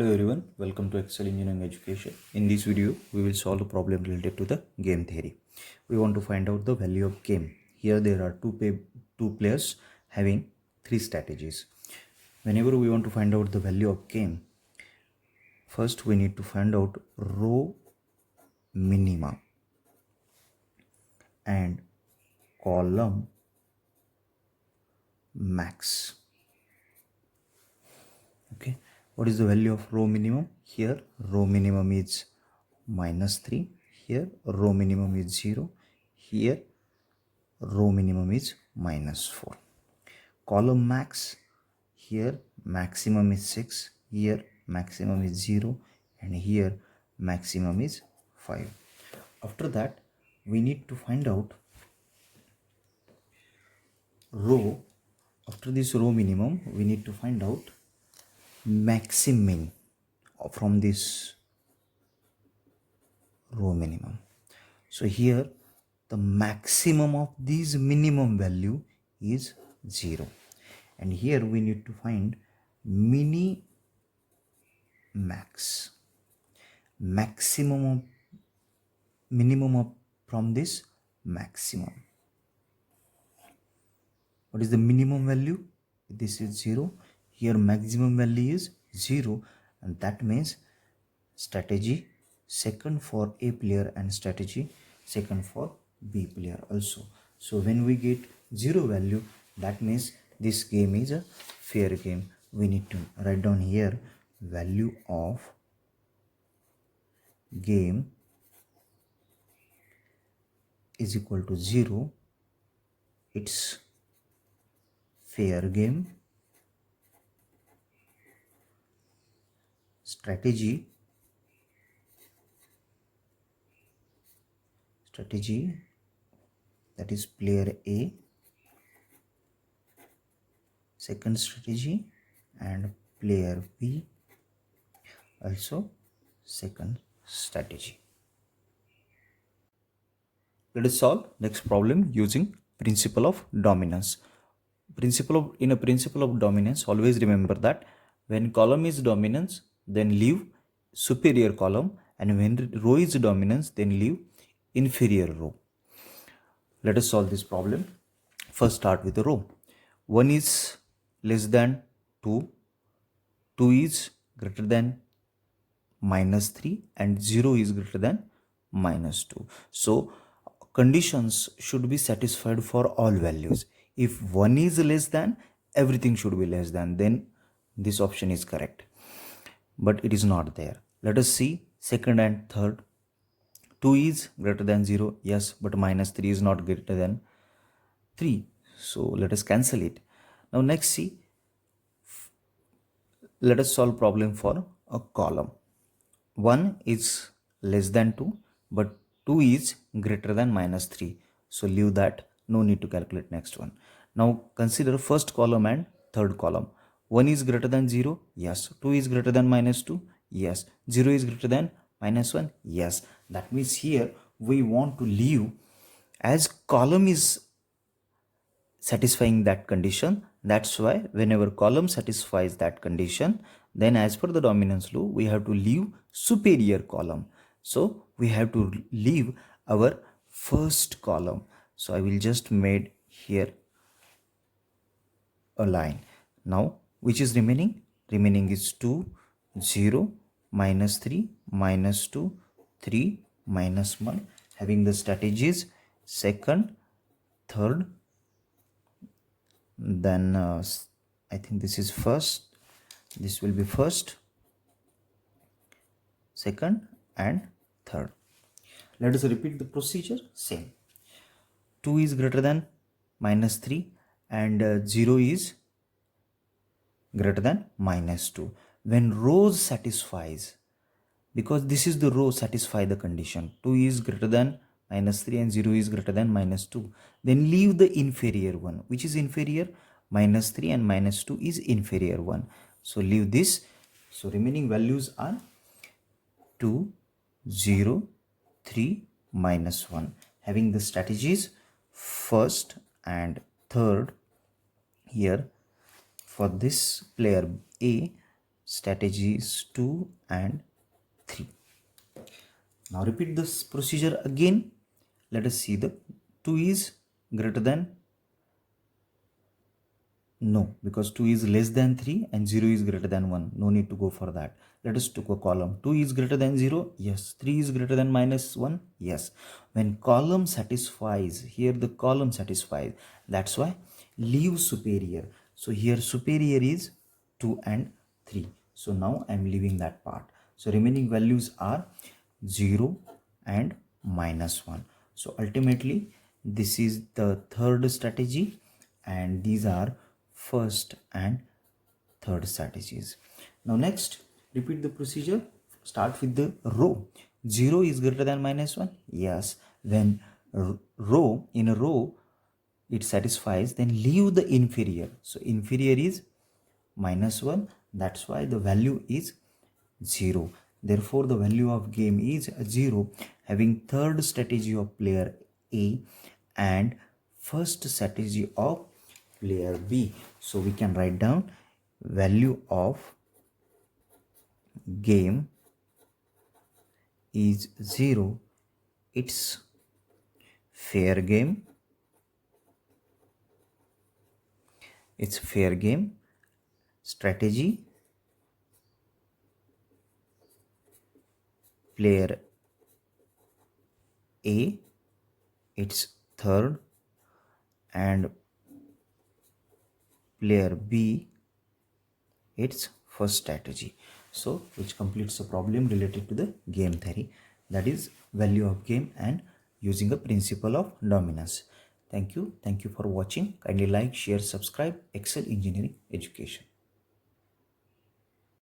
Hello everyone, welcome to Excel Engineering Education. In this video, we will solve a problem related to the game theory. We want to find out the value of game. Here there are two players having three strategies. Whenever we want to find out the value of game, first we need to find out row minima and column max. Okay, what is the value of row minimum? Here row minimum is -3, here row minimum is 0, here row minimum is -4. Column max, here maximum is 6, here maximum is 0, and here maximum is 5. After that we need to find out row. After this row minimum we need to find out maximum from this row minimum. So here the maximum of this minimum value is 0, and here we need to find mini max, maximum of minimum of from this maximum. What is the minimum value? This is 0. Here maximum value is 0, and that means strategy second for A player and strategy second for B player also. So when we get 0 value, that means this game is a fair game. We need to write down here value of game is equal to 0. It's fair game. Strategy that is player A, second strategy, and player B also second strategy. Let us solve next problem using principle of dominance. In a principle of dominance, always remember that when column is dominance, then leave superior column, and when row is dominance, then leave inferior row. Let us solve this problem. First start with the row. 1 is less than 2, 2 is greater than -3, and 0 is greater than -2. So conditions should be satisfied for all values. If 1 is less than, everything should be less than, then this option is correct, but it is not there. Let us see second and third. 2 is greater than 0, yes, but -3 is not greater than 3, so let us cancel it. Now next see, let us solve problem for a column. 1 is less than 2, but 2 is greater than -3, so leave that, no need to calculate next one. Now consider first column and third column. 1 is greater than 0, yes. 2 is greater than -2, yes. 0 is greater than -1, yes. That means here we want to leave, as column is satisfying that condition, that's why whenever column satisfies that condition, then as per the dominance law we have to leave superior column. So we have to leave our first column. So I will just made here a line. Now which is remaining? Remaining is 2, 0, -3, -2, 3, -1, having the strategies second, third, then I think this is first, this will be first, second, and third. Let us repeat the procedure. Same. 2 is greater than -3, and 0 is greater than -2. When rows satisfies, because this is the row satisfy the condition, 2 is greater than -3 and 0 is greater than -2, then leave the inferior one. Which is inferior? -3 and -2 is inferior one, so leave this. So remaining values are 2, 0, 3, -1, having the strategies first and third. Here for this player A, strategies 2 and 3. Now repeat this procedure again. Let us see the 2 is greater than, no, because 2 is less than 3 and 0 is greater than 1. No need to go for that. Let us take a column. 2 is greater than 0. Yes. 3 is greater than minus 1. Yes. When column satisfies, here the column satisfies. That's why leave superior. So here superior is 2 and 3. So now I am leaving that part. So remaining values are 0 and minus 1. So ultimately this is the third strategy, and these are first and third strategies. Now next, repeat the procedure. Start with the row. 0 is greater than minus 1. Yes. When row, in a row it satisfies, then leave the inferior. So inferior is minus 1. That's why the value is 0. Therefore the value of game is 0, having third strategy of player A and first strategy of player B. So we can write down value of game is 0. It's fair game. It's fair game. Strategy player A, it's third, and player B, its first strategy. So which completes the problem related to the game theory, that is value of game and using a principle of dominance. Thank you for watching. Kindly like, share, subscribe. Excel Engineering Education.